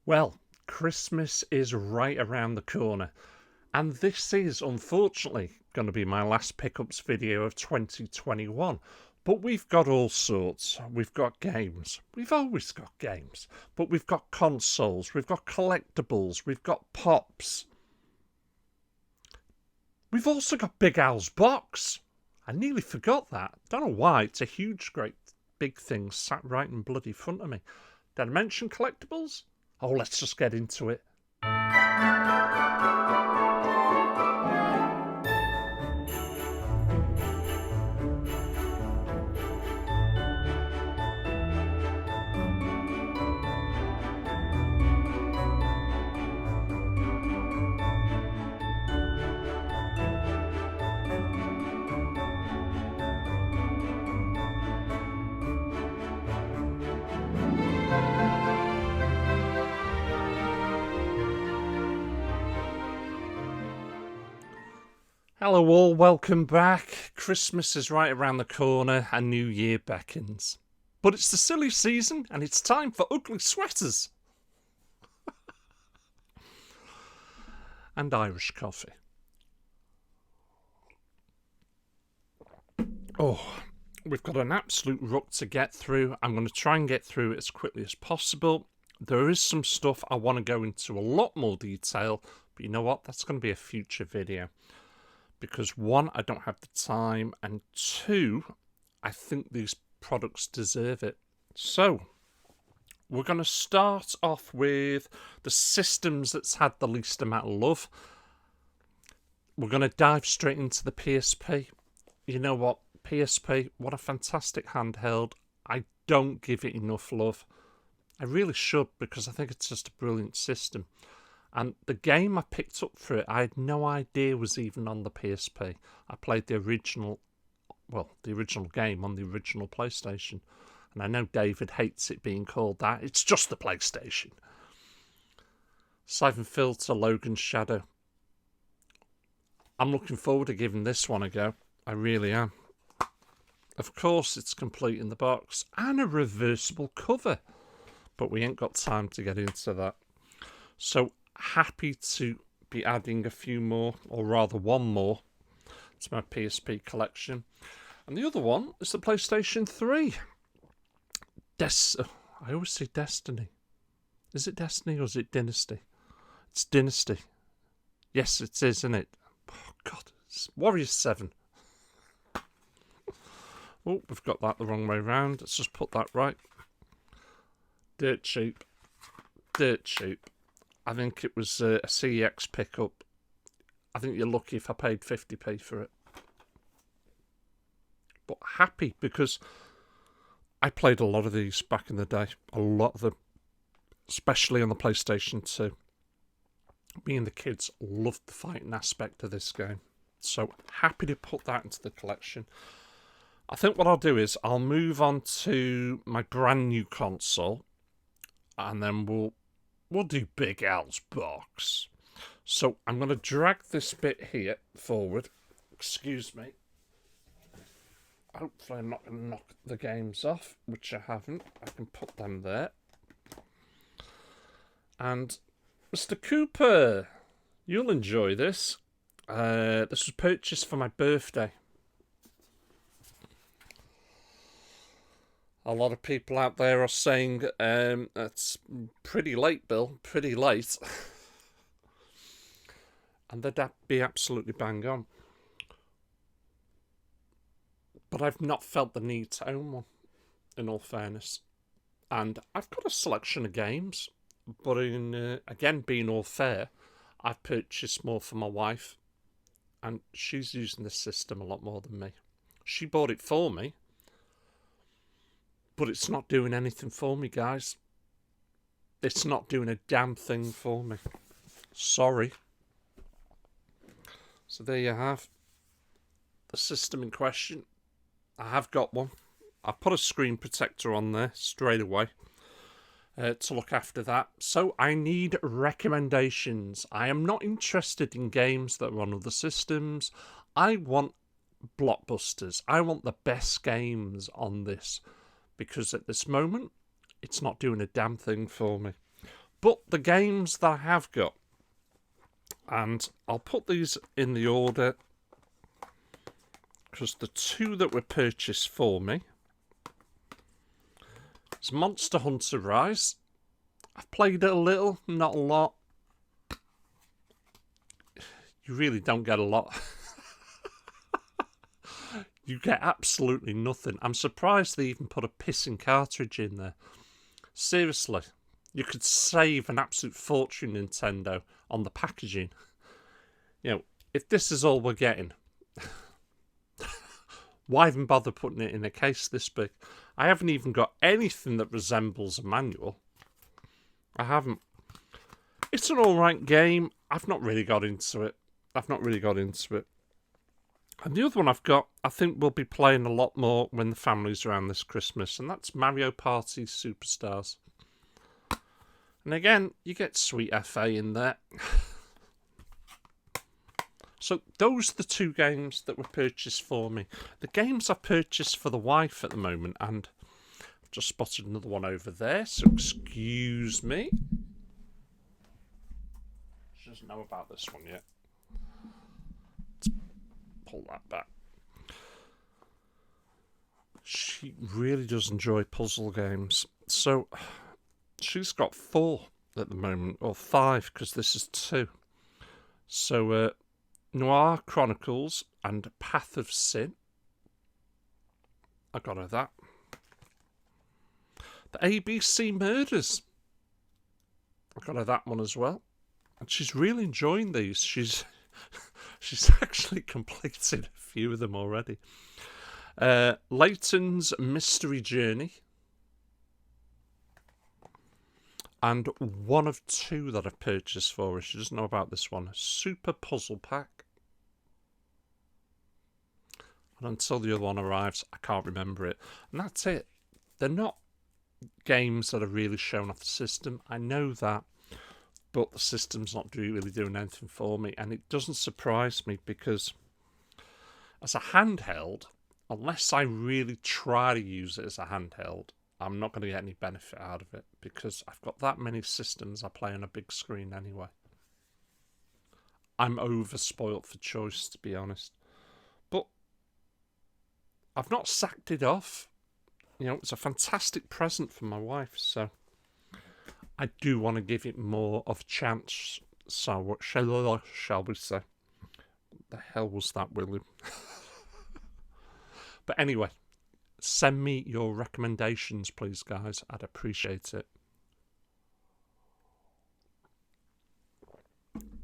Well, Christmas is right around the corner, and this is unfortunately going to be my last pickups video of 2021. But we've got all sorts. We've got games. We've always got games. But we've got consoles. We've got collectibles. We've got pops. We've also got Big Al's box. I nearly forgot that. Don't know why. It's a huge, great, big thing sat right in bloody front of me. Did I mention collectibles? Oh, let's just get into it. Hello all, welcome back. Christmas is right around the corner and New Year beckons. But it's the silly season and it's time for ugly sweaters. And Irish coffee. Oh, we've got an absolute ruck to get through. I'm going to try and get through it as quickly as possible. There is some stuff I want to go into a lot more detail, but you know what? That's going to be a future video. Because one, I don't have the time, and two, I think these products deserve it. So, we're going to start off with the systems that's had the least amount of love. We're going to dive straight into the PSP. You know what? PSP, what a fantastic handheld. I don't give it enough love. I really should, because I think it's just a brilliant system. And the game I picked up for it, I had no idea was even on the PSP. I played the original game on the original PlayStation. And I know David hates it being called that. It's just the PlayStation. Siphon Filter, Logan's Shadow. I'm looking forward to giving this one a go. I really am. Of course, it's complete in the box. And a reversible cover. But we ain't got time to get into that. So, happy to be adding a few more, or rather one more, to my PSP collection. And the other one is the PlayStation 3. I always say Destiny. Is it Destiny or is it Dynasty? It's Dynasty. Yes, it is, isn't it? Oh, God. It's Warriors 7. Oh, we've got that the wrong way round. Let's just put that right. Dirt cheap. Dirt cheap. I think it was a CEX pickup. I think you're lucky if I paid 50p for it. But happy, because I played a lot of these back in the day. A lot of them. Especially on the PlayStation 2. Me and the kids loved the fighting aspect of this game. So happy to put that into the collection. I think what I'll do is I'll move on to my brand new console. And then we'll do Big Al's box. So I'm going to drag this bit here forward. Excuse me. Hopefully I'm not going to knock the games off, which I haven't. I can put them there. And Mr. Cooper, you'll enjoy this. This was purchased for my birthday. A lot of people out there are saying that's pretty late, Bill. Pretty late. And they'd be absolutely bang on. But I've not felt the need to own one, in all fairness. And I've got a selection of games. But in again, being all fair, I've purchased more for my wife. And she's using this system a lot more than me. She bought it for me. But it's not doing anything for me, guys. It's not doing a damn thing for me. Sorry. So there you have the system in question. I have got one. I put a screen protector on there straight away to look after that. So I need recommendations. I am not interested in games that are on other systems. I want blockbusters. I want the best games on this. Because at this moment, it's not doing a damn thing for me. But the games that I have got, and I'll put these in the order, because the two that were purchased for me is Monster Hunter Rise. I've played it a little, not a lot. You really don't get a lot. You get absolutely nothing. I'm surprised they even put a pissing cartridge in there. Seriously, you could save an absolute fortune, Nintendo, on the packaging. You know, if this is all we're getting, why even bother putting it in a case this big? I haven't even got anything that resembles a manual. I haven't. It's an alright game. I've not really got into it. And the other one I've got, I think we'll be playing a lot more when the family's around this Christmas, and that's Mario Party Superstars. And again, you get Sweet FA in there. So those are the two games that were purchased for me. The games I've purchased for the wife at the moment, and I've just spotted another one over there, so excuse me. She doesn't know about this one yet. Pull that back. She really does enjoy puzzle games. So she's got 4 at the moment, or 5, because this is 2. So Noir Chronicles and Path of Sin. I got her that. The ABC Murders. I got her that one as well. And she's really enjoying these. She's actually completed a few of them already. Layton's Mystery Journey. And one of 2 that I've purchased for her. She doesn't know about this one. Super Puzzle Pack. And until the other one arrives, I can't remember it. And that's it. They're not games that are really shown off the system. I know that. But the system's not really doing anything for me. And it doesn't surprise me because as a handheld, unless I really try to use it as a handheld, I'm not going to get any benefit out of it because I've got that many systems I play on a big screen anyway. I'm over-spoilt for choice, to be honest. But I've not sacked it off. You know, it's a fantastic present for my wife, so I do want to give it more of a chance. So what shall we say? What the hell was that, William? But anyway, send me your recommendations, please, guys. I'd appreciate it.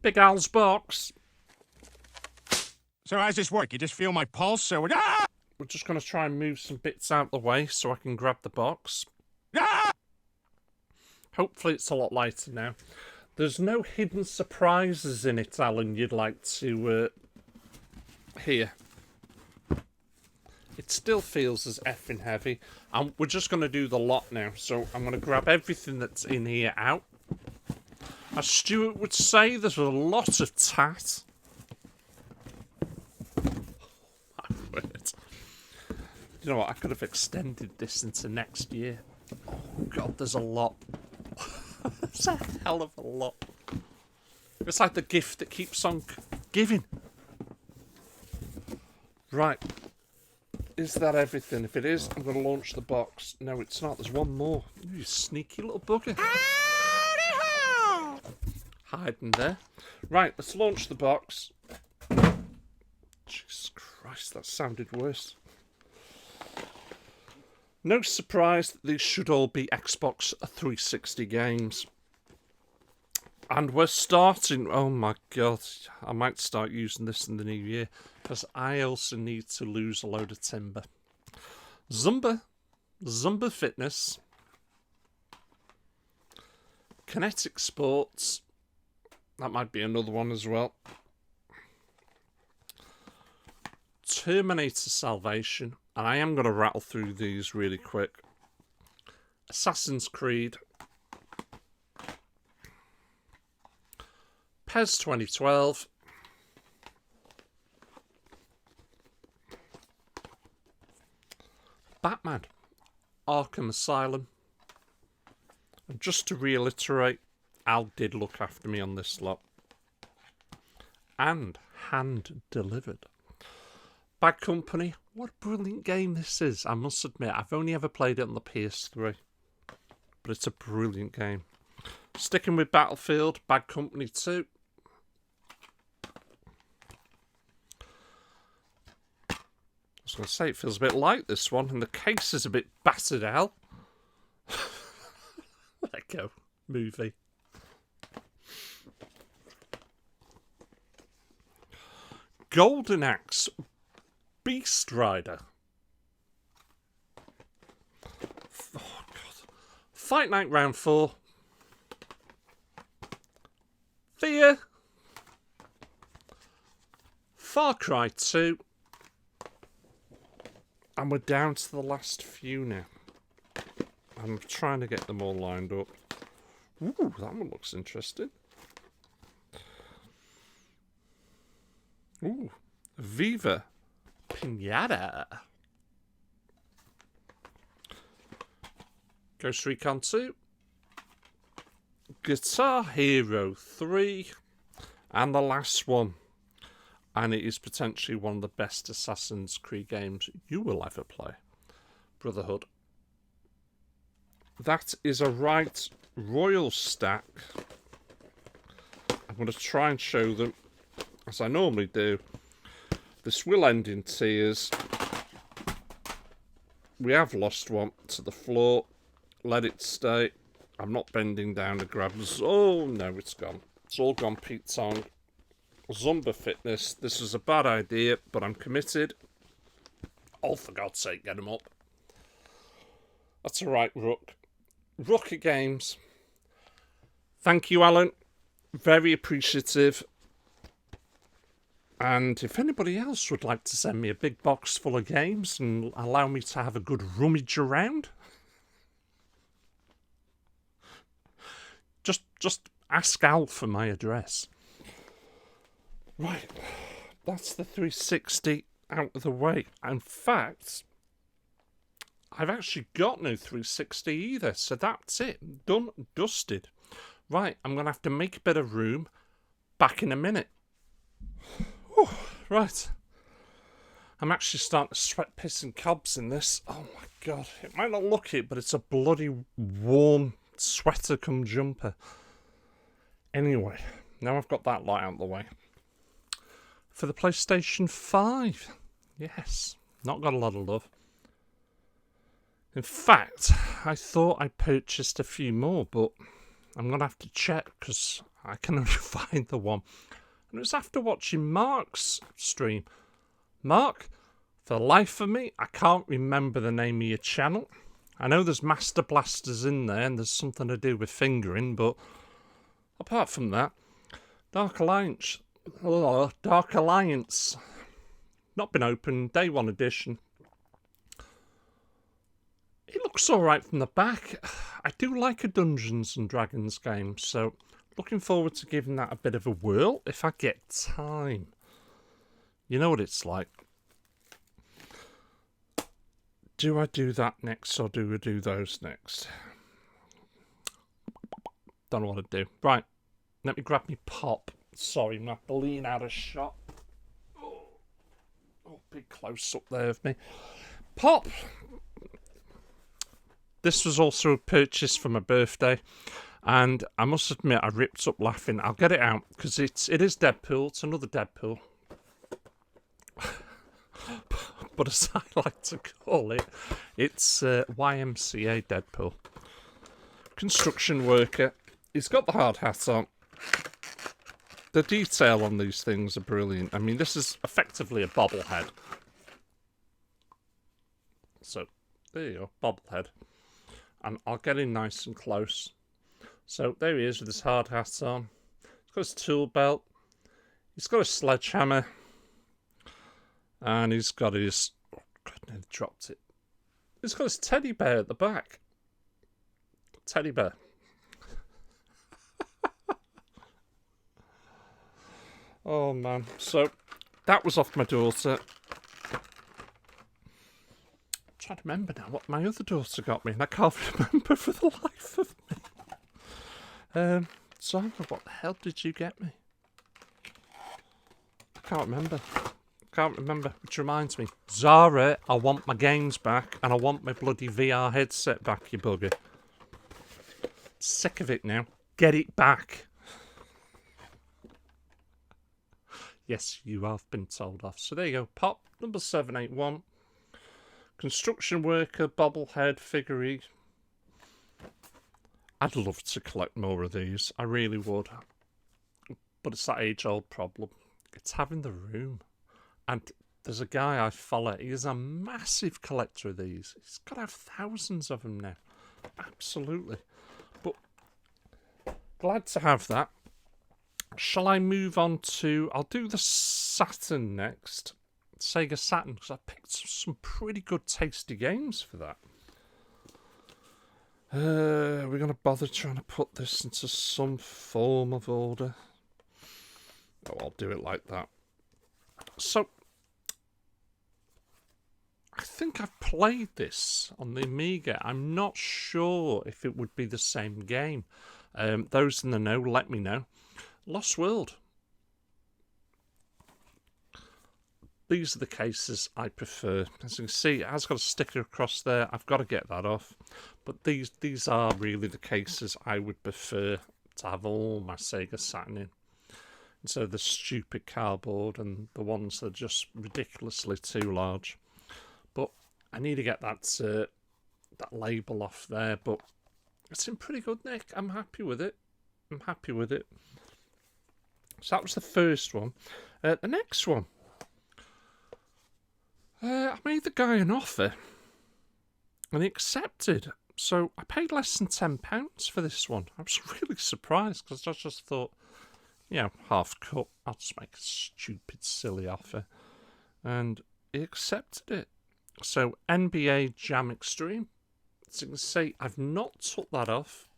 Big Al's box. So how's this work? You just feel my pulse, or ah! We're just going to try and move some bits out of the way so I can grab the box. Ah! Hopefully it's a lot lighter now. There's no hidden surprises in it, Alan, you'd like to hear. It still feels as effing heavy. And we're just going to do the lot now. So I'm going to grab everything that's in here out. As Stuart would say, there's a lot of tat. My word. You know what? I could have extended this into next year. Oh, God, there's a lot. It's a hell of a lot. It's like the gift that keeps on giving. Right. Is that everything? If it is, I'm going to launch the box. No, it's not. There's one more. You sneaky little bugger. Hiding there. Right, let's launch the box. Jesus Christ, that sounded worse. No surprise that these should all be Xbox 360 games. And we're starting... Oh my God, I might start using this in the new year. Because I also need to lose a load of timber. Zumba Fitness. Kinetic Sports. That might be another one as well. Terminator Salvation. And I am going to rattle through these really quick. Assassin's Creed. PES 2012. Batman. Arkham Asylum. And just to reiterate, Al did look after me on this lot. And hand-delivered. Bad Company, what a brilliant game this is. I must admit, I've only ever played it on the PS3. But it's a brilliant game. Sticking with Battlefield, Bad Company 2. I was going to say, it feels a bit light, this one. And the case is a bit battered out. Let go. Movie. Golden Axe Beast Rider. Oh, God. Fight Night Round 4. Fear. Far Cry 2. And we're down to the last few now. I'm trying to get them all lined up. Ooh, that one looks interesting. Ooh, Viva Pinata. Ghost Recon 2. Guitar Hero 3. And the last one. And it is potentially one of the best Assassin's Creed games you will ever play. Brotherhood. That is a right royal stack. I'm going to try and show them, as I normally do. This will end in tears. We have lost one to the floor. Let it stay. I'm not bending down to grab this. Oh, no, it's gone. It's all gone Pete Tong. Zumba Fitness. This was a bad idea, but I'm committed. Oh, for God's sake, get them up. That's all right, Rook. Rocket Games. Thank you, Alan. Very appreciative. And if anybody else would like to send me a big box full of games and allow me to have a good rummage around, just ask Al for my address. Right, that's the 360 out of the way. In fact, I've actually got no 360 either, so that's it. Done, dusted. Right, I'm going to have to make a bit of room. Back in a minute. Whew, right. I'm actually starting to sweat piss and cobs in this. Oh my God. It might not look it, but it's a bloody warm sweater come jumper. Anyway, now I've got that light out of the way. For the PlayStation 5. Yes, not got a lot of love. In fact, I thought I purchased a few more, but I'm going to have to check because I can only find the one. And it was after watching Mark's stream. Mark, for the life of me, I can't remember the name of your channel. I know there's Master Blasters in there and there's something to do with fingering, but apart from that, Dark Alliance. Not been open, day one edition. It looks alright from the back. I do like a Dungeons and Dragons game, so looking forward to giving that a bit of a whirl if I get time. You know what it's like. Do I do that next or do I do those next? Don't know what to do. Right, let me grab me pop. Sorry, I'm going to have to lean out of shot. Oh, big close up there of me. Pop! This was also a purchase for my birthday. And I must admit, I ripped up laughing. I'll get it out, because it is Deadpool. It's another Deadpool. But as I like to call it, it's YMCA Deadpool. Construction worker. He's got the hard hat on. The detail on these things are brilliant. I mean, this is effectively a bobblehead. So, there you go, bobblehead. And I'll get in nice and close. So, there he is with his hard hat on. He's got his tool belt. He's got a sledgehammer. And he's got his... Oh, God, I nearly dropped it. He's got his teddy bear at the back. Teddy bear. Oh, man. So, that was off my daughter. I'm trying to remember now what my other daughter got me, and I can't remember for the life of me. Zara, what the hell did you get me? I can't remember. Which reminds me. Zara, I want my games back, and I want my bloody VR headset back, you bugger. Sick of it now. Get it back. Yes, you have been told off. So there you go. Pop number 781. Construction worker, bobblehead, figurine. I'd love to collect more of these. I really would. But it's that age-old problem. It's having the room. And there's a guy I follow. He's a massive collector of these. He's got to have thousands of them now. Absolutely. But glad to have that. Shall I move on to... I'll do the Saturn next. Sega Saturn, because I picked some pretty good tasty games for that. We're going to bother trying to put this into some form of order. Oh, I'll do it like that. So, I think I've played this on the Amiga. I'm not sure if it would be the same game. Those in the know, let me know. Lost World. These are the cases I prefer. As you can see, it has got a sticker across there. I've got to get that off. But these are really the cases I would prefer to have all my Sega Saturn in. Instead of the stupid cardboard and the ones that are just ridiculously too large. But I need to get that label off there. But it's in pretty good nick. I'm happy with it. So that was the first one. The next one. I made the guy an offer, and he accepted. So I paid less than £10 for this one. I was really surprised, because I just thought, half cut. I'll just make a stupid, silly offer. And he accepted it. So NBA Jam Extreme. As you can see, I've not took that off,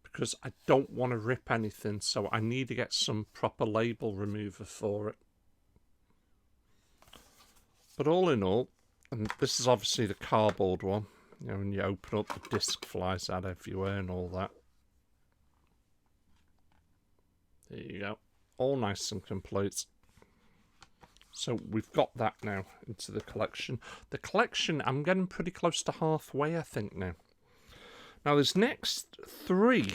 because I don't want to rip anything, so I need to get some proper label remover for it. But all in all, and this is obviously the cardboard one, when you open up, the disc flies out everywhere and all that. There you go. All nice and complete. So we've got that now into the collection. The collection, I'm getting pretty close to halfway, I think, now. Now, there's next three.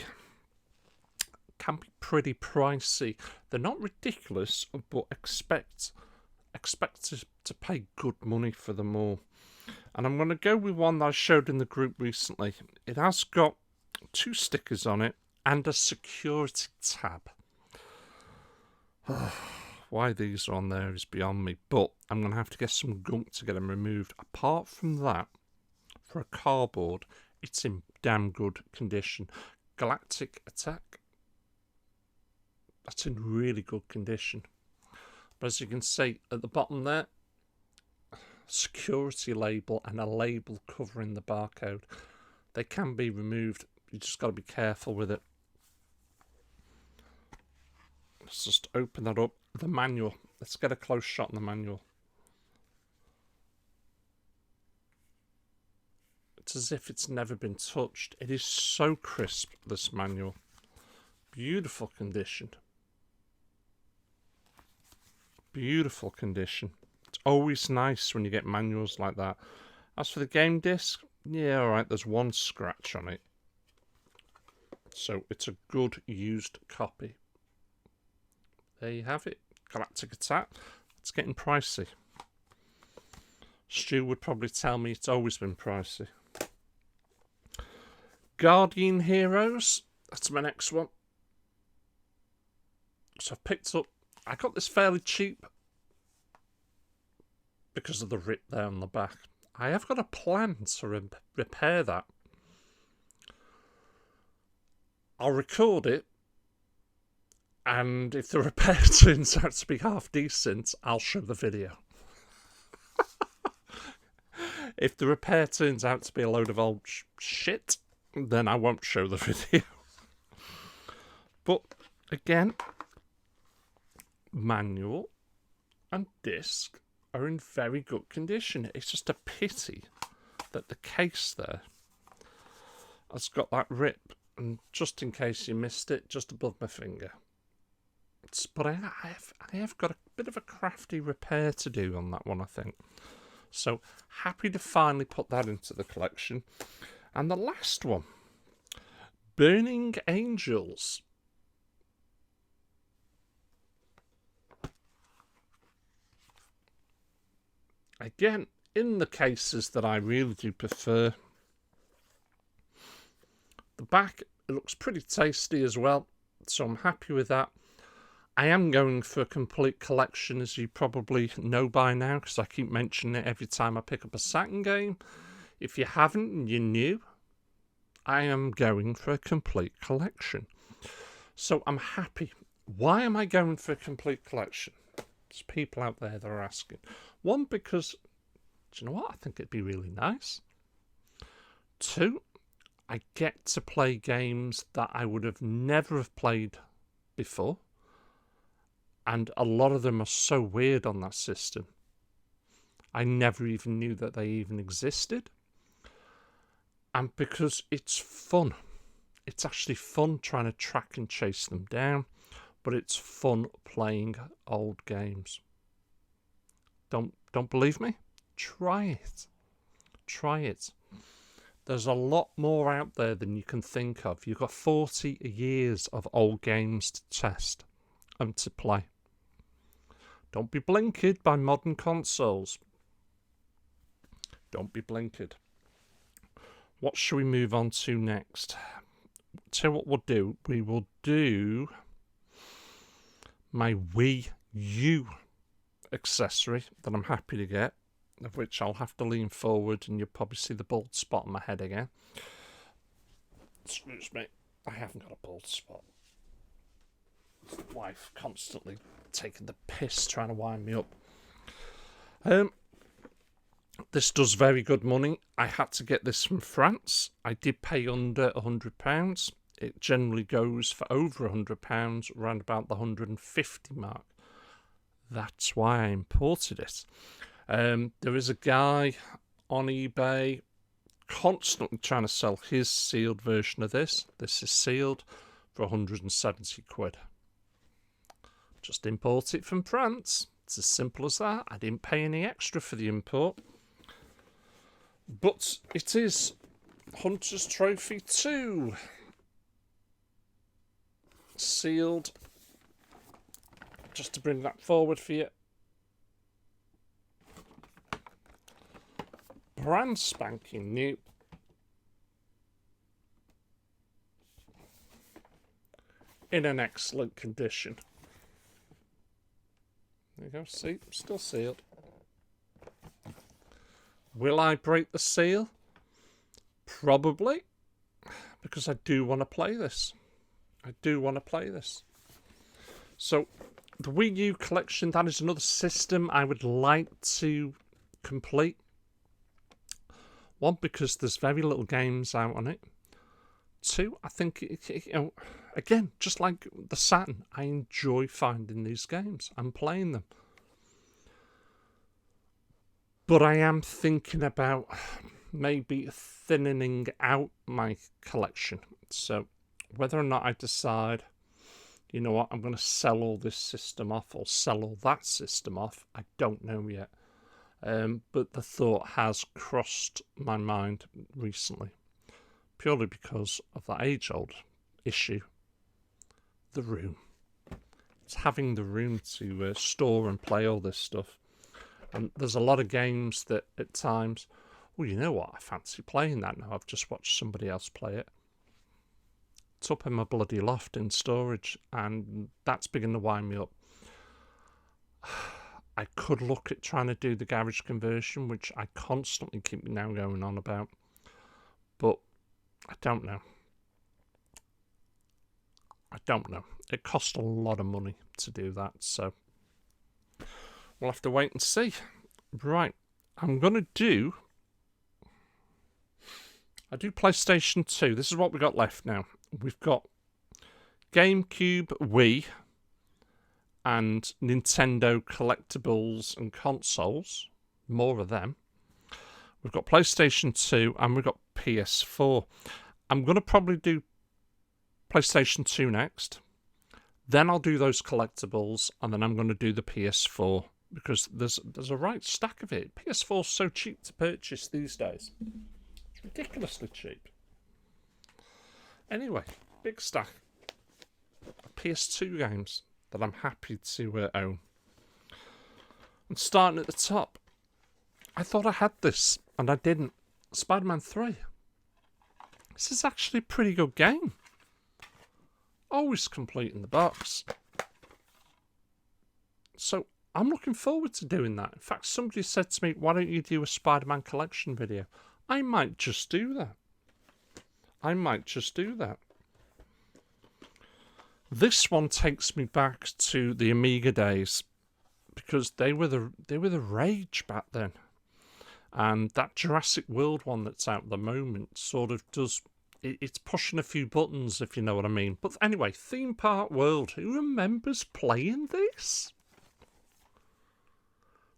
Can be pretty pricey. They're not ridiculous, but expect to pay good money for them all. And I'm going to go with one that I showed in the group recently. It has got 2 stickers on it and a security tab. Why these are on there is beyond me, but I'm going to have to get some gunk to get them removed. Apart from that, for a cardboard, it's in damn good condition. Galactic Attack. That's in really good condition. But as you can see at the bottom there, security label and a label covering the barcode. They can be removed. You just got to be careful with it. Let's just open that up. The manual. Let's get a close shot on the manual. It's as if it's never been touched. It is so crisp, this manual. Beautiful condition. Beautiful condition. It's always nice when you get manuals like that. As for the game disc, yeah, alright, there's 1 scratch on it. So it's a good used copy. There you have it. Galactic Attack. It's getting pricey. Stu would probably tell me it's always been pricey. Guardian Heroes. That's my next one. So I've picked up... I got this fairly cheap because of the rip there on the back. I have got a plan to repair that. I'll record it, and if the repair turns out to be half decent, I'll show the video. If the repair turns out to be a load of old shit, then I won't show the video. But, again... manual and disc are in very good condition. It's just a pity that the case there has got that rip And just in case you missed it, just above my finger. But I have got a bit of a crafty repair to do on that one, I think. So happy to finally put that into the collection. And the last one, Burning Angels. Again, in the cases that I really do prefer. The back, it looks pretty tasty as well, so I'm happy with that. I am going for a complete collection, as you probably know by now, because I keep mentioning it every time I pick up a Saturn game. If you haven't and you're new, I am going for a complete collection. So I'm happy. Why am I going for a complete collection? There's people out there that are asking. One, because, do you know what? I think it'd be really nice. Two, I get to play games that I would have never have played before. And a lot of them are so weird on that system. I never even knew that they even existed. And because it's fun. It's actually fun trying to track and chase them down. But it's fun playing old games. Don't believe me? Try it. Try it. There's a lot more out there than you can think of. You've got 40 years of old games to test and to play. Don't be blinkered by modern consoles. Don't be blinkered. What shall we move on to next? Tell you what we'll do. We will do my Wii U accessory that I'm happy to get, of which I'll have to lean forward and you'll probably see the bald spot on my head again. Excuse me, I haven't got a bald spot. Wife constantly taking the piss trying to wind me up. This does very good money. I had to get this from France. I did pay under £100. It generally goes for over £100, around about the 150 mark. That's why I imported it. There is a guy on eBay constantly trying to sell his sealed version of this. This is sealed for 170 quid. Just import it from France. It's as simple as that. I didn't pay any extra for the import. But it is Hunter's Trophy 2. Sealed. Just to bring that forward for you. Brand spanking new. In an excellent condition. There you go, see, still sealed. Will I break the seal? Probably. Because I do want to play this. I do want to play this. So, the Wii U collection, that is another system I would like to complete. One, because there's very little games out on it. Two, I think, again, just like the Saturn, I enjoy finding these games and playing them. But I am thinking about maybe thinning out my collection. So whether or not I decide, you know what, I'm going to sell all this system off or sell all that system off, I don't know yet. But the thought has crossed my mind recently. Purely because of that age-old issue. The room. It's having the room to store and play all this stuff. And there's a lot of games that at times, well, you know what, I fancy playing that now. I've just watched somebody else play it. It's up in my bloody loft in storage, and that's beginning to wind me up. I could look at trying to do the garage conversion, which I constantly keep now going on about. But I don't know. I don't know. It costs a lot of money to do that, so we'll have to wait and see. Right, I'm going to do... I do PlayStation 2. This is what we've got left now. We've got GameCube, Wii, and Nintendo collectibles and consoles. More of them. We've got PlayStation 2 and we've got PS4. I'm going to probably do PlayStation 2 next. Then I'll do those collectibles, and then I'm going to do the PS4 because there's a right stack of it. PS4's so cheap to purchase these days. It's ridiculously cheap. Anyway, big stack of PS2 games that I'm happy to own. And starting at the top, I thought I had this, and I didn't. Spider-Man 3. This is actually a pretty good game. Always complete in the box. So I'm looking forward to doing that. In fact, somebody said to me, why don't you do a Spider-Man collection video? I might just do that. This one takes me back to the Amiga days because they were the rage back then. And that Jurassic World one that's out at the moment sort of does... It's pushing a few buttons, if you know what I mean. But anyway, Theme Park World. Who remembers playing this?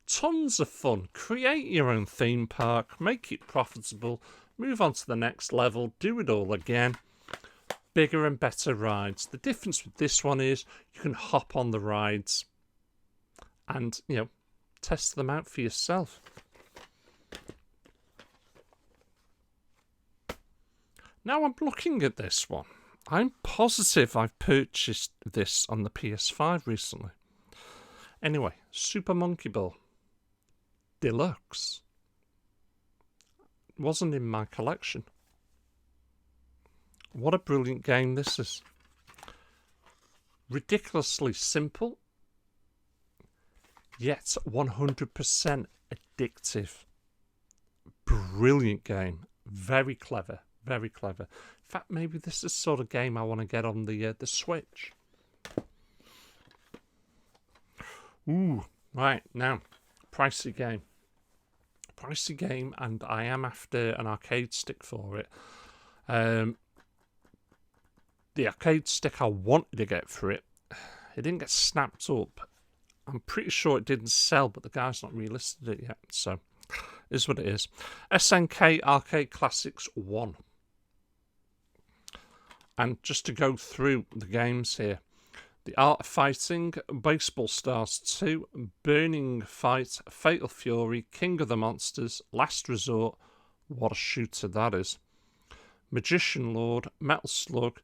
Tons of fun. Create your own theme park. Make it profitable. Move on to the next level. Do it all again. Bigger and better rides. The difference with this one is you can hop on the rides and, you know, test them out for yourself. Now I'm looking at this one. I'm positive I've purchased this on the PS5 recently. Anyway, Super Monkey Ball Deluxe. Wasn't in my collection. What a brilliant game this is. Ridiculously simple, yet 100% addictive. Brilliant game. Very clever. Very clever. In fact, maybe this is the sort of game I want to get on the Switch. Ooh, right, now, pricey game. Pricey game, and I am after an arcade stick for it. The arcade stick I wanted to get for it, it didn't get snapped up. I'm pretty sure it didn't sell, but the guy's not relisted it yet, so is what it is. SNK Arcade Classics 1. And just to go through the games here. The Art of Fighting, Baseball Stars 2, Burning Fight, Fatal Fury, King of the Monsters, Last Resort, what a shooter that is, Magician Lord, Metal Slug,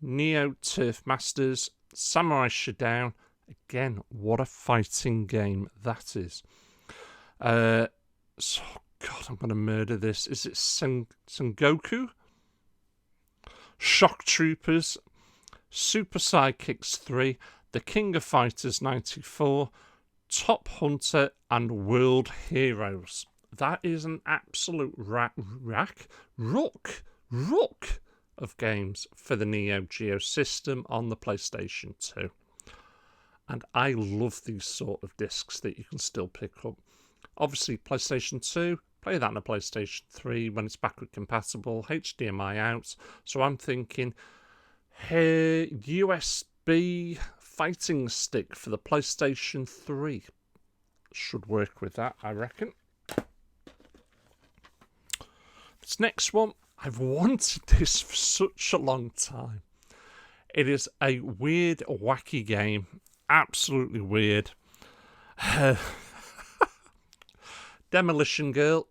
Neo Turf Masters, Samurai Shodown, again, what a fighting game that is. So, God, I'm going to murder this. Is it Sengoku? Shock Troopers, Super Sidekicks 3, The King of Fighters 94, Top Hunter, and World Heroes. That is an absolute rook of games for the Neo Geo system on the PlayStation 2. And I love these sort of discs that you can still pick up. Obviously, PlayStation 2, play that on a PlayStation 3 when it's backward compatible, HDMI out. So I'm thinking, hey, USB fighting stick for the PlayStation 3 should work with that, I reckon. This next one, I've wanted this for such a long time. It is a weird, wacky game. Absolutely weird. Demolition Girl.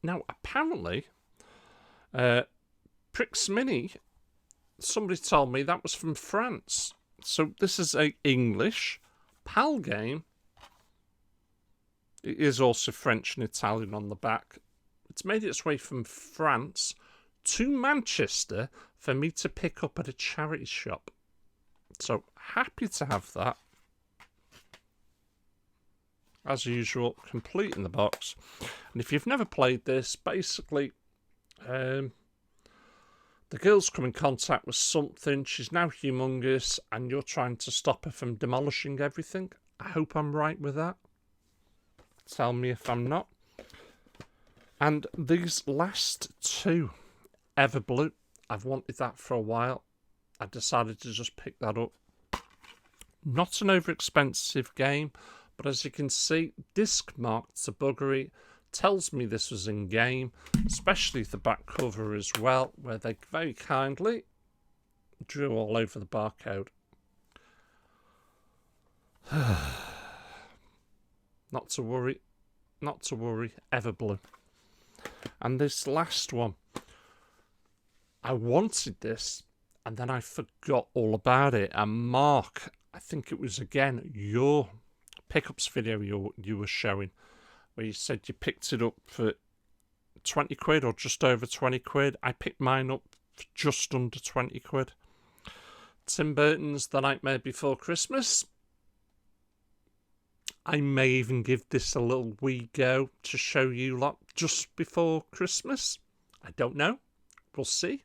Now, apparently, Prix Mini, somebody told me that was from France. So this is a English PAL game. It is also French and Italian on the back. It's made its way from France to Manchester for me to pick up at a charity shop. So happy to have that. As usual, complete in the box. And if you've never played this, basically, the girl's come in contact with something. She's now humongous, and you're trying to stop her from demolishing everything. I hope I'm right with that. Tell me if I'm not. And these last two, Everblue, I've wanted that for a while. I decided to just pick that up. Not an over-expensive game, but as you can see, disc marked to buggery. Tells me this was in game, especially the back cover as well, where they very kindly drew all over the barcode. Not to worry, Everblue. And this last one, I wanted this, and then I forgot all about it. And Mark, I think it was again your pickups video you were showing, where you said you picked it up for 20 quid or just over 20 quid. I picked mine up for just under 20 quid. Tim Burton's The Nightmare Before Christmas. I may even give this a little wee go to show you lot just before Christmas. I don't know. We'll see.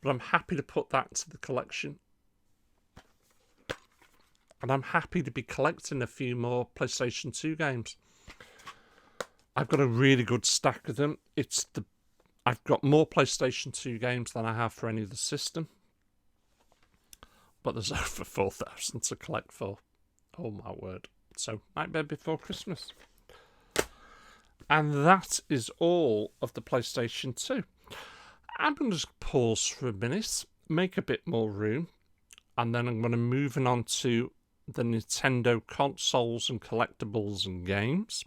But I'm happy to put that to the collection. And I'm happy to be collecting a few more PlayStation 2 games. I've got a really good stack of them. I've got more PlayStation 2 games than I have for any other system. But there's over 4,000 to collect for. Oh my word. So, Nightmare Before Christmas. And that is all of the PlayStation 2. I'm going to just pause for a minute, make a bit more room, and then I'm going to move on to the Nintendo consoles and collectibles and games.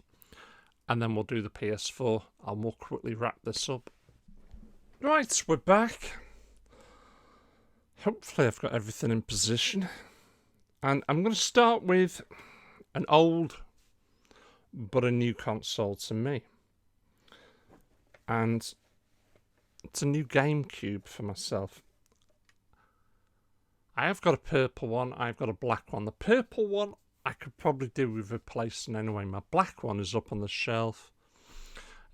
And then we'll do the PS4, and we'll quickly wrap this up. Right, we're back. Hopefully I've got everything in position. And I'm going to start with an old but a new console to me. And it's a new GameCube for myself. I have got a purple one, I've got a black one. The purple one I could probably do with replacing anyway. My black one is up on the shelf.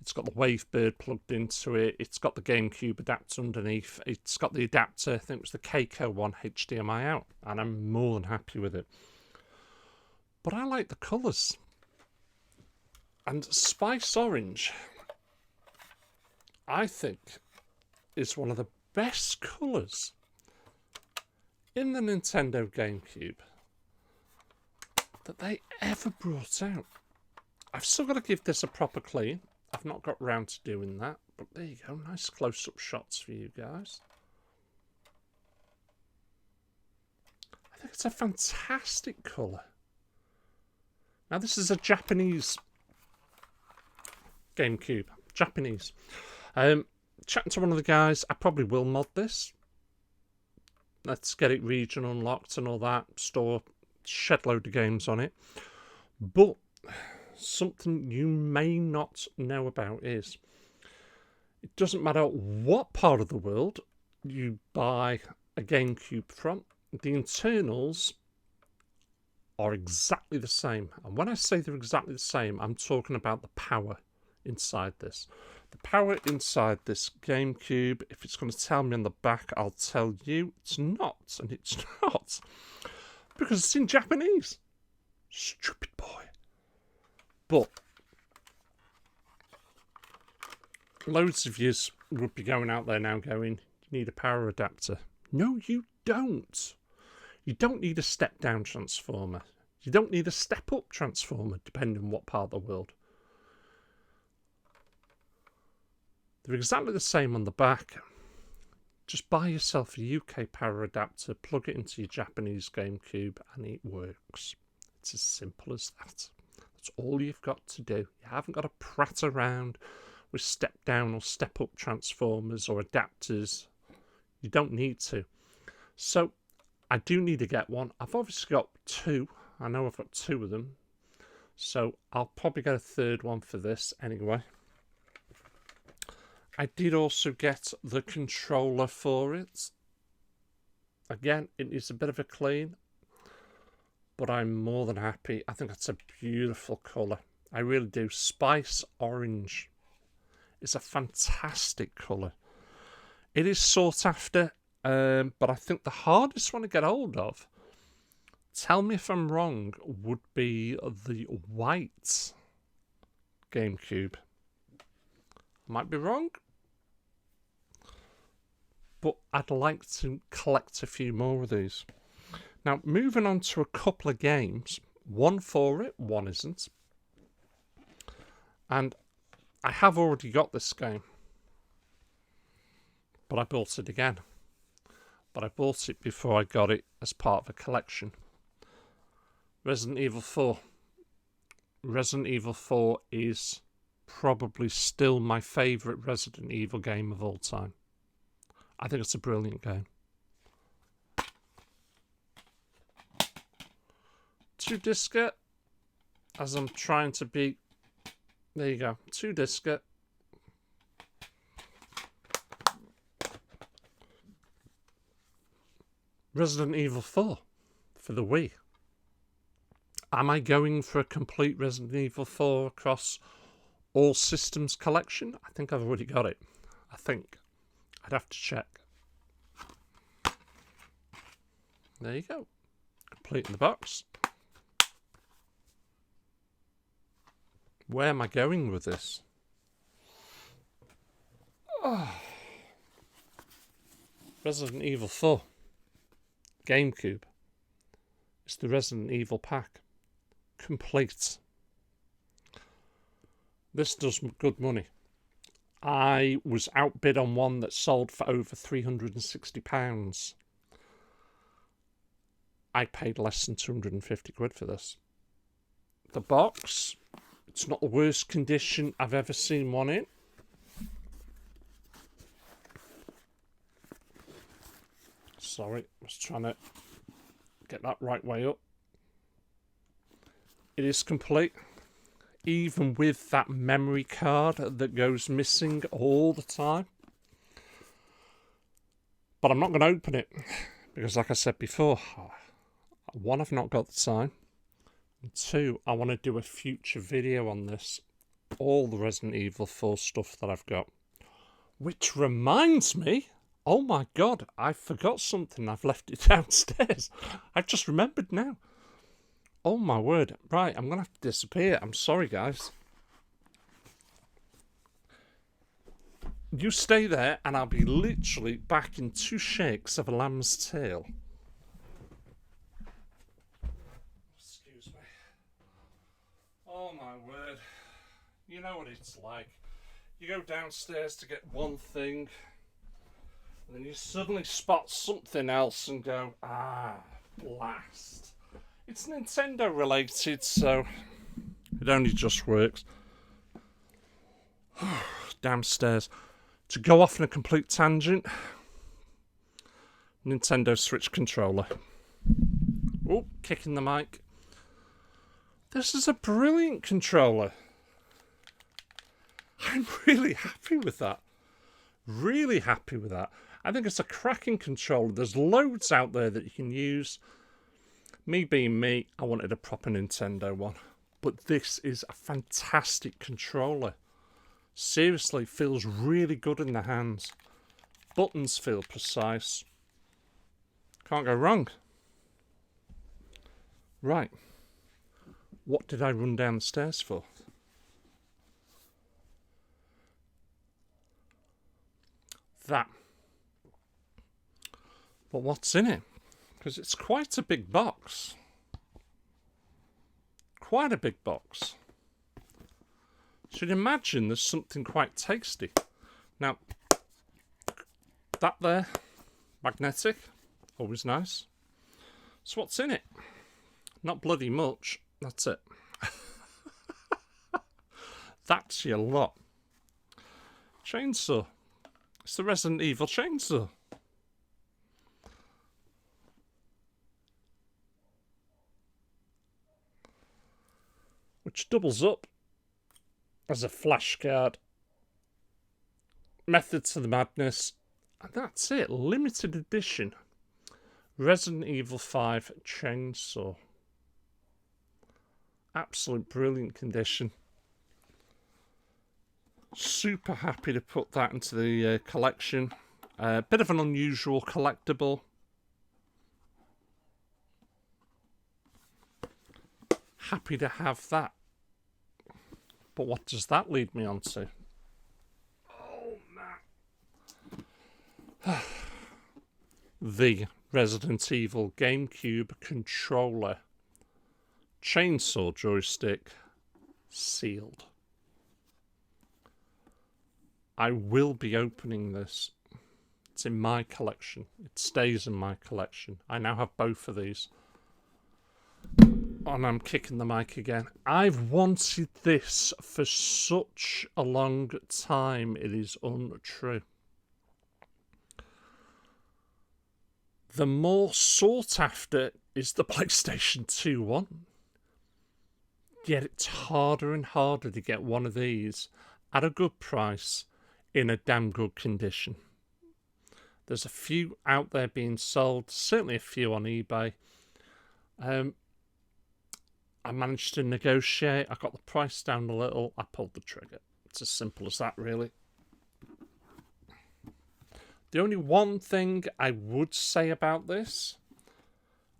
It's got the Wavebird plugged into it. It's got the GameCube adapter underneath. It's got the adapter, I think it was the Keiko one, HDMI out. And I'm more than happy with it. But I like the colours. And Spice Orange, I think, is one of the best colours in the Nintendo GameCube that they ever brought out. I've still got to give this a proper clean. I've not got round to doing that. But there you go. Nice close-up shots for you guys. I think it's a fantastic colour. Now, this is a Japanese GameCube. Japanese. Chatting to one of the guys, I probably will mod this. Let's get it region unlocked and all that. Store shed load of games on it. But something you may not know about is it doesn't matter what part of the world you buy a GameCube from, the internals are exactly the same. And when I say they're exactly the same, I'm talking about the power inside this. The power inside this GameCube, if it's going to tell me on the back, I'll tell you it's not. And it's not. Because it's in Japanese. Stupid boy. But loads of yous would be going out there now going, you need a power adapter. No, you don't. You don't need a step-down transformer. You don't need a step-up transformer, depending on what part of the world. They're exactly the same on the back. Just buy yourself a UK power adapter, plug it into your Japanese GameCube, and it works. It's as simple as that. That's all you've got to do. You haven't got to prat around with step-down or step-up transformers or adapters. You don't need to. So, I do need to get one. I've obviously got two. I know I've got two of them. So, I'll probably get a third one for this anyway. I did also get the controller for it. Again, it is a bit of a clean, but I'm more than happy. I think that's a beautiful colour. I really do. Spice Orange is a fantastic colour. It is sought after, but I think the hardest one to get hold of, tell me if I'm wrong, would be the white GameCube. Might be wrong, but I'd like to collect a few more of these. Now, moving on to a couple of games. One for it, one isn't. And I have already got this game, but I bought it again. but I bought it before I got it as part of a collection. Resident Evil 4. Resident Evil 4 is probably still my favourite Resident Evil game of all time. I think it's a brilliant game. 2-disc, as I'm trying to be. There you go, 2-disc. Resident Evil 4 for the Wii. Am I going for a complete Resident Evil 4 across all systems collection? I think I've already got it. I think. I'd have to check. There you go. Complete in the box. Where am I going with this? Oh. Resident Evil 4. GameCube. It's the Resident Evil pack. Complete. This does good money. I was outbid on one that sold for over £360. I paid less than 250 quid for this. The box, it's not the worst condition I've ever seen one in. Sorry, I was trying to get that right way up. It is complete, even with that memory card that goes missing all the time. But I'm not going to open it, because like I said before, one, I've not got the time, and two, I want to do a future video on this, all the Resident Evil 4 stuff that I've got. Which reminds me, oh my god, I forgot something, I've left it downstairs. I've just remembered now. Oh my word. Right, I'm going to have to disappear. I'm sorry, guys. You stay there and I'll be literally back in 2 shakes of a lamb's tail. Excuse me. Oh my word. You know what it's like. You go downstairs to get one thing and then you suddenly spot something else and go, blast. It's Nintendo related, so it only just works. Downstairs. To go off on a complete tangent, Nintendo Switch controller. Oh, kicking the mic. This is a brilliant controller. I'm really happy with that. Really happy with that. I think it's a cracking controller. There's loads out there that you can use. Me being me, I wanted a proper Nintendo one. But this is a fantastic controller. Seriously, feels really good in the hands. Buttons feel precise. Can't go wrong. Right. What did I run down the stairs for? That. But what's in it? Because it's quite a big box. Quite a big box. Should imagine there's something quite tasty. Now, that there, magnetic, always nice. So what's in it? Not bloody much, that's it. That's your lot. Chainsaw. It's the Resident Evil chainsaw. Which doubles up as a flashcard. Method to the Madness. And that's it. Limited edition. Resident Evil 5 chainsaw. Absolute brilliant condition. Super happy to put that into the collection. Bit of an unusual collectible. Happy to have that. But what does that lead me on to? Oh, man. The Resident Evil GameCube controller. Chainsaw joystick. Sealed. I will be opening this It's in my collection. It stays in my collection. I now have both of these. And I'm kicking the mic again. I've wanted this for such a long time. It is untrue. The more sought after is the PlayStation 2 one. Yet it's harder and harder to get one of these at a good price in a damn good condition. There's a few out there being sold, certainly a few on eBay. I managed to negotiate. I got the price down a little. I pulled the trigger. It's as simple as that, really. The only one thing I would say about this,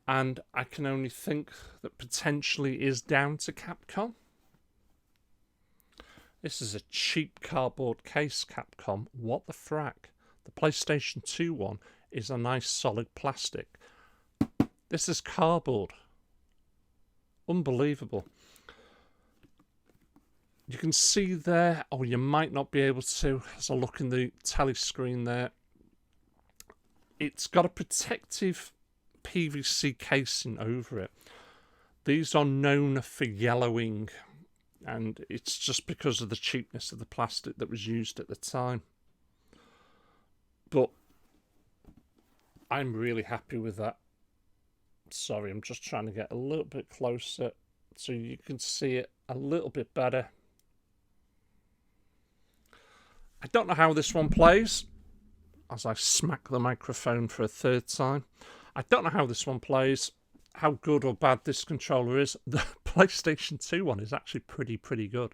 and I can only think that potentially is down to Capcom. This is a cheap cardboard case, Capcom. What the frack? The PlayStation 2 one is a nice solid plastic. This is cardboard. Unbelievable. You can see there, or you might not be able to, as I look in the telly screen there, it's got a protective PVC casing over it. These are known for yellowing, and it's just because of the cheapness of the plastic that was used at the time. But I'm really happy with that. Sorry, I'm just trying to get a little bit closer so you can see it a little bit better. I don't know how this one plays, as I smack the microphone for a third time. I don't know how this one plays, how good or bad this controller is. The PlayStation 2 one is actually pretty good.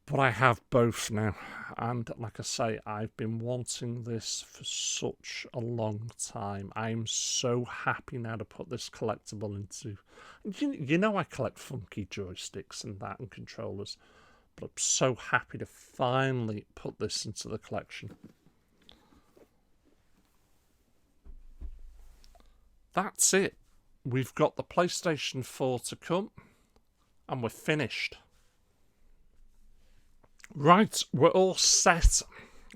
But I have both now, and like I say, I've been wanting this for such a long time. I'm so happy now to put this collectible into... You know I collect funky joysticks and that and controllers, but I'm so happy to finally put this into the collection. That's it. We've got the PlayStation 4 to come, and we're finished. Right, we're all set.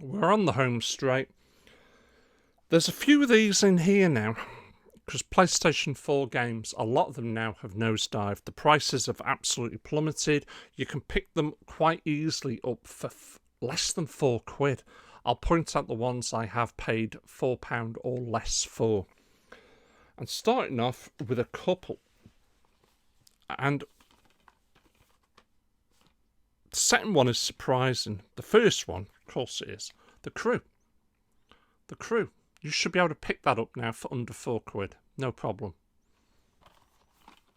We're on the home straight. There's a few of these in here now, because PlayStation 4 games, a lot of them now have nosedived. The prices have absolutely plummeted. You can pick them quite easily up for less than £4. I'll point out the ones I have paid £4 or less for. And starting off with a couple. And the second one is surprising. The first one, of course it is. The Crew. The Crew. You should be able to pick that up now for under £4. No problem.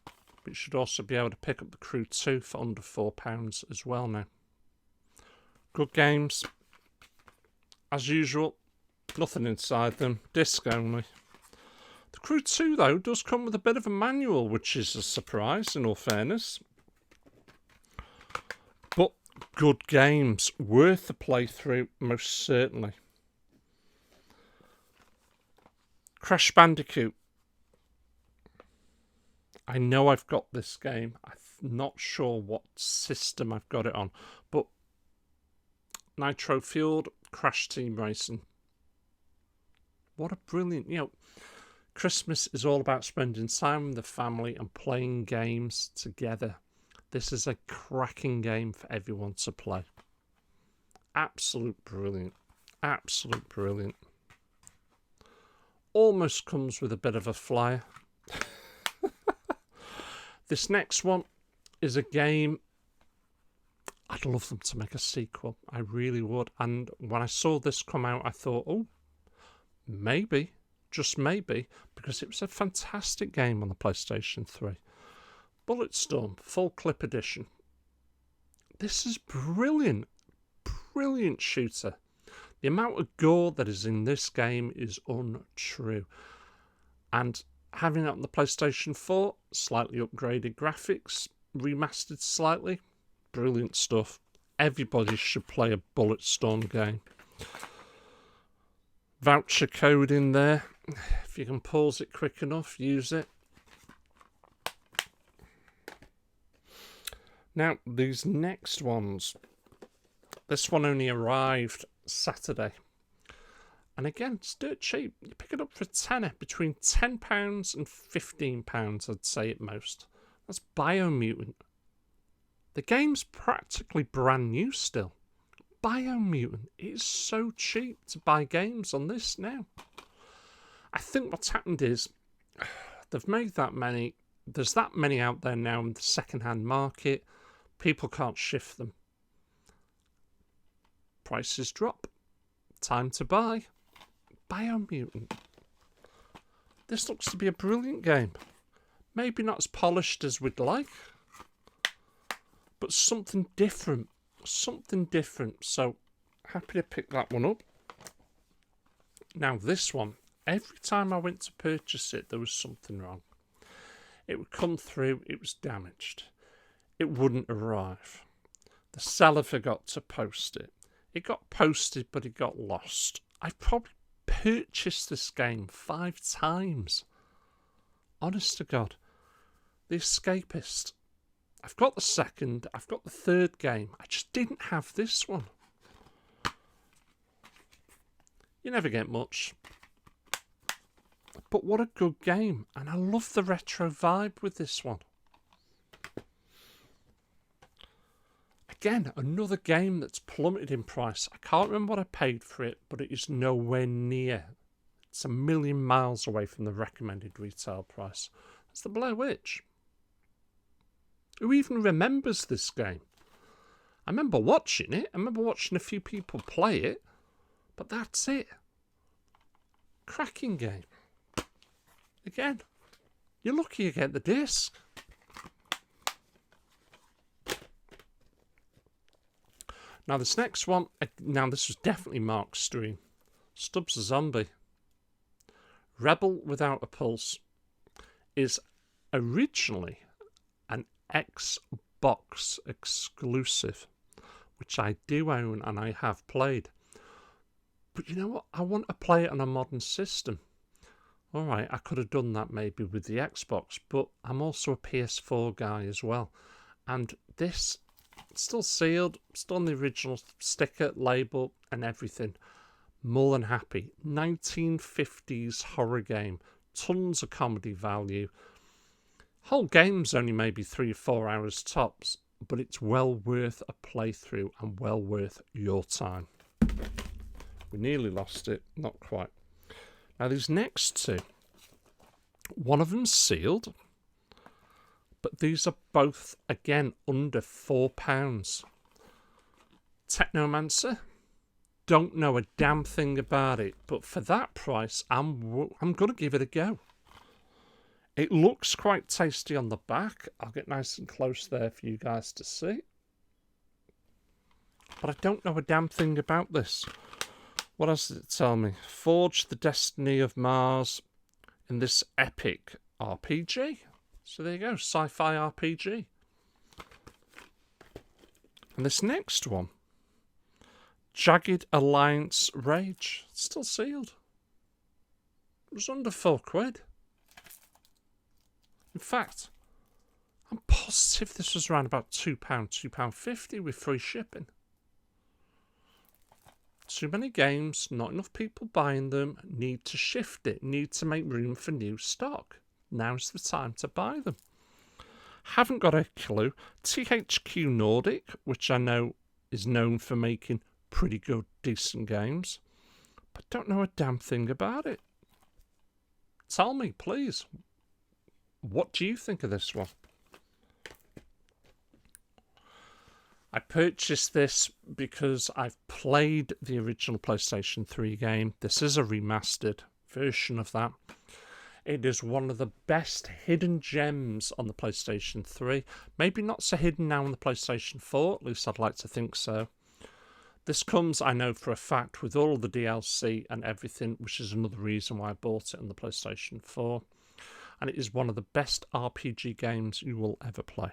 But you should also be able to pick up the Crew 2 for under £4 as well now. Good games. As usual, nothing inside them. Disc only. The Crew 2, though, does come with a bit of a manual, which is a surprise, in all fairness. But good games. Worth the playthrough, most certainly. Crash Bandicoot. I know I've got this game. I'm not sure what system I've got it on. But Nitro Fueled, Crash Team Racing. What a brilliant, Christmas is all about spending time with the family and playing games together. This is a cracking game for everyone to play. Absolute brilliant. Absolute brilliant. Almost comes with a bit of a flyer. This next one is a game I'd love them to make a sequel. I really would. And when I saw this come out, I thought, oh, maybe. Just maybe, because it was a fantastic game on the PlayStation 3. Bulletstorm, full clip edition. This is brilliant. Brilliant shooter. The amount of gore that is in this game is untrue. And having it on the PlayStation 4, slightly upgraded graphics, remastered slightly, brilliant stuff. Everybody should play a Bulletstorm game. Voucher code in there. If you can pause it quick enough, use it. Now, these next ones. This one only arrived Saturday. And again, it's dirt cheap. You pick it up for a tenner, between £10 and £15, I'd say at most. That's Biomutant. The game's practically brand new still. Biomutant. It is so cheap to buy games on this now. I think what's happened is they've made that many. There's that many out there now in the second-hand market. People can't shift them. Prices drop. Time to buy. Biomutant. This looks to be a brilliant game. Maybe not as polished as we'd like, but something different. Something different. So, happy to pick that one up. Now, this one, every time I went to purchase it, there was something wrong. It would come through, it was damaged. It wouldn't arrive. The seller forgot to post it. It got posted, but it got lost. I've probably purchased this game 5 times. Honest to God. The Escapist. I've got the second, I've got the third game. I just didn't have this one. You never get much. But what a good game. And I love the retro vibe with this one. Again, another game that's plummeted in price. I can't remember what I paid for it, but it is nowhere near. It's a million miles away from the recommended retail price. It's the Blair Witch. Who even remembers this game? I remember watching it. I remember watching a few people play it. But that's it. Cracking game. Again, you're lucky you get the disc. Now this next one, this was definitely Mark's stream. Stubbs a Zombie. Rebel Without a Pulse is originally an Xbox exclusive, which I do own and I have played. But you know what? I want to play it on a modern system. Alright, I could have done that maybe with the Xbox, but I'm also a PS4 guy as well. And this, still sealed, still on the original sticker, label and everything. More than happy. 1950s horror game. Tons of comedy value. Whole game's only maybe 3 or 4 hours tops, but it's well worth a playthrough and well worth your time. We nearly lost it, not quite. Now these next two, one of them's sealed, but these are both, again, under £4. Technomancer, don't know a damn thing about it, but for that price, I'm going to give it a go. It looks quite tasty on the back. I'll get nice and close there for you guys to see. But I don't know a damn thing about this. What else does it tell me? Forge the destiny of Mars in this epic RPG. So there you go, sci-fi RPG. And this next one, Jagged Alliance Rage, it's still sealed. It was under £4. In fact, I'm positive this was around about £2, £2.50 with free shipping. Too many games, not enough people buying them, need to shift it, need to make room for new stock. Now's the time to buy them. Haven't got a clue. THQ Nordic, which I know is known for making pretty good, decent games, but don't know a damn thing about it. Tell me, please. What do you think of this one? I purchased this because I've played the original PlayStation 3 game. This is a remastered version of that. It is one of the best hidden gems on the PlayStation 3. Maybe not so hidden now on the PlayStation 4, at least I'd like to think so. This comes, I know for a fact, with all the DLC and everything, which is another reason why I bought it on the PlayStation 4. And it is one of the best RPG games you will ever play.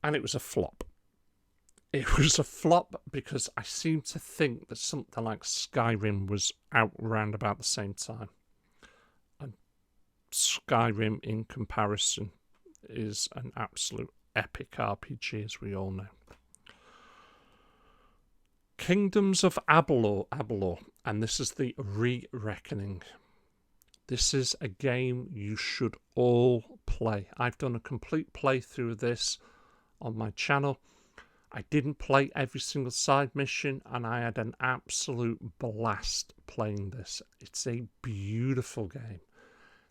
And it was a flop. It was a flop because I seem to think that something like Skyrim was out around about the same time. And Skyrim, in comparison, is an absolute epic RPG, as we all know. Kingdoms of Abalor. And this is the Re-Reckoning. This is a game you should all play. I've done a complete playthrough of this on my channel. I didn't play every single side mission, and I had an absolute blast playing this. It's a beautiful game.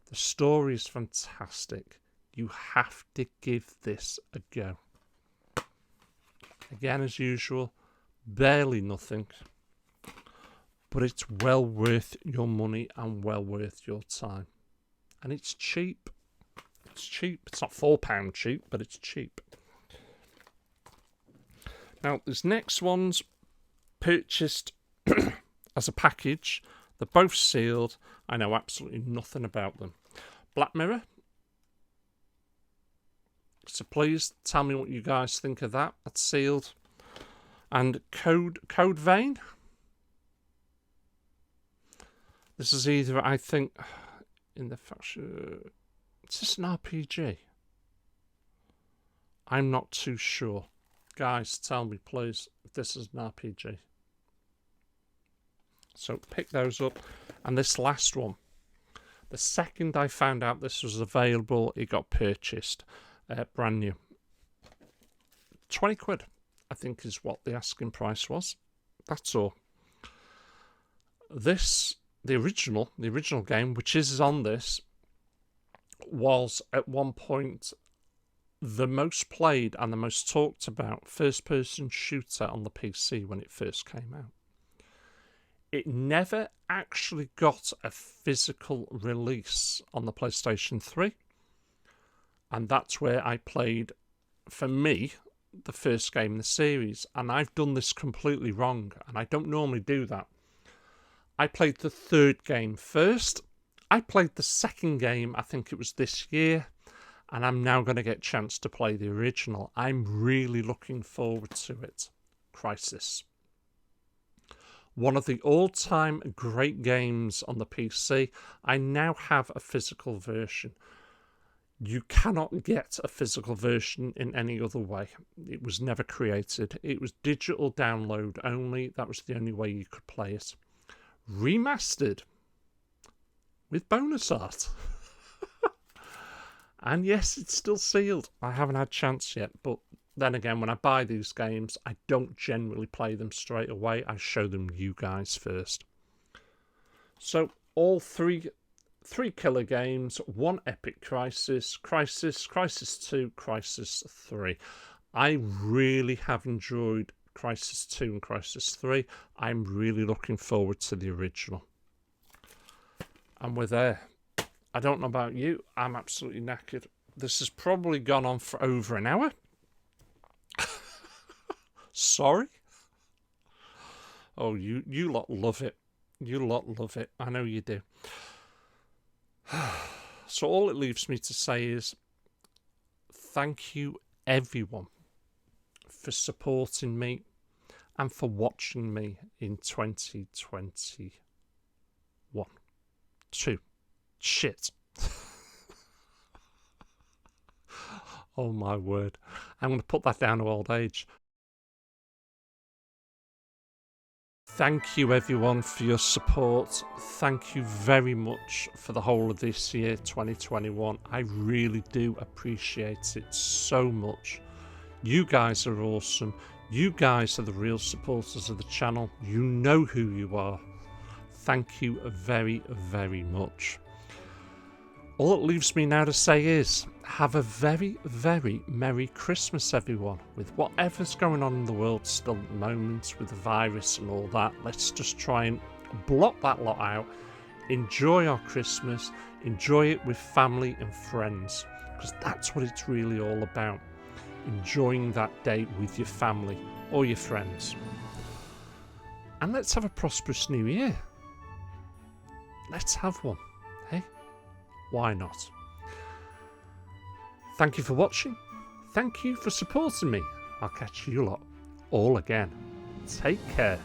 The story is fantastic. You have to give this a go. Again, as usual, barely nothing. But it's well worth your money and well worth your time. And it's cheap. It's cheap. It's not £4 cheap, but it's cheap. Now, this next one's purchased as a package. They're both sealed. I know absolutely nothing about them. Black Mirror. So please tell me what you guys think of that. That's sealed. And Code Vein. This is either, I think, in the fashion... Is this an RPG? I'm not too sure. Guys, tell me, please, if this is an RPG. So pick those up. And this last one. The second I found out this was available, it got purchased. Brand new. 20 quid, I think, is what the asking price was. That's all. This... The original game, which is on this, was at one point the most played and the most talked about first-person shooter on the PC when it first came out. It never actually got a physical release on the PlayStation 3, and that's where I played, for me, the first game in the series. And I've done this completely wrong, and I don't normally do that. I played the third game first. I played the second game, I think it was this year, and I'm now going to get a chance to play the original. I'm really looking forward to it. Crisis. One of the all-time great games on the PC. I now have a physical version. You cannot get a physical version in any other way. It was never created. It was digital download only. That was the only way you could play it. Remastered with bonus art. And yes, it's still sealed. I haven't had a chance yet, but then again, when I buy these games, I don't generally play them straight away. I show them you guys first. So all three killer games, one epic Crisis, Crisis 2, Crisis 3. I really have enjoyed Crisis 2 and Crisis 3. I'm really looking forward to the original. And we're there. I don't know about you. I'm absolutely knackered. This has probably gone on for over an hour. Sorry. Oh, you lot love it. You lot love it. I know you do. So all it leaves me to say is thank you, everyone, for supporting me and for watching me in 2021. Shit. Oh my word. I'm going to put that down to old age. Thank you everyone for your support. Thank you very much for the whole of this year, 2021. I really do appreciate it so much. You guys are awesome. You guys are the real supporters of the channel. You know who you are. Thank you very, very much. All it leaves me now to say is, have a very, very Merry Christmas, everyone. With whatever's going on in the world still at the moment, with the virus and all that, let's just try and block that lot out. Enjoy our Christmas. Enjoy it with family and friends, because that's what it's really all about. Enjoying that day with your family or your friends. And let's have a prosperous new year. Let's have one, hey? Why not? Thank you for watching. Thank you for supporting me. I'll catch you lot all again. Take care.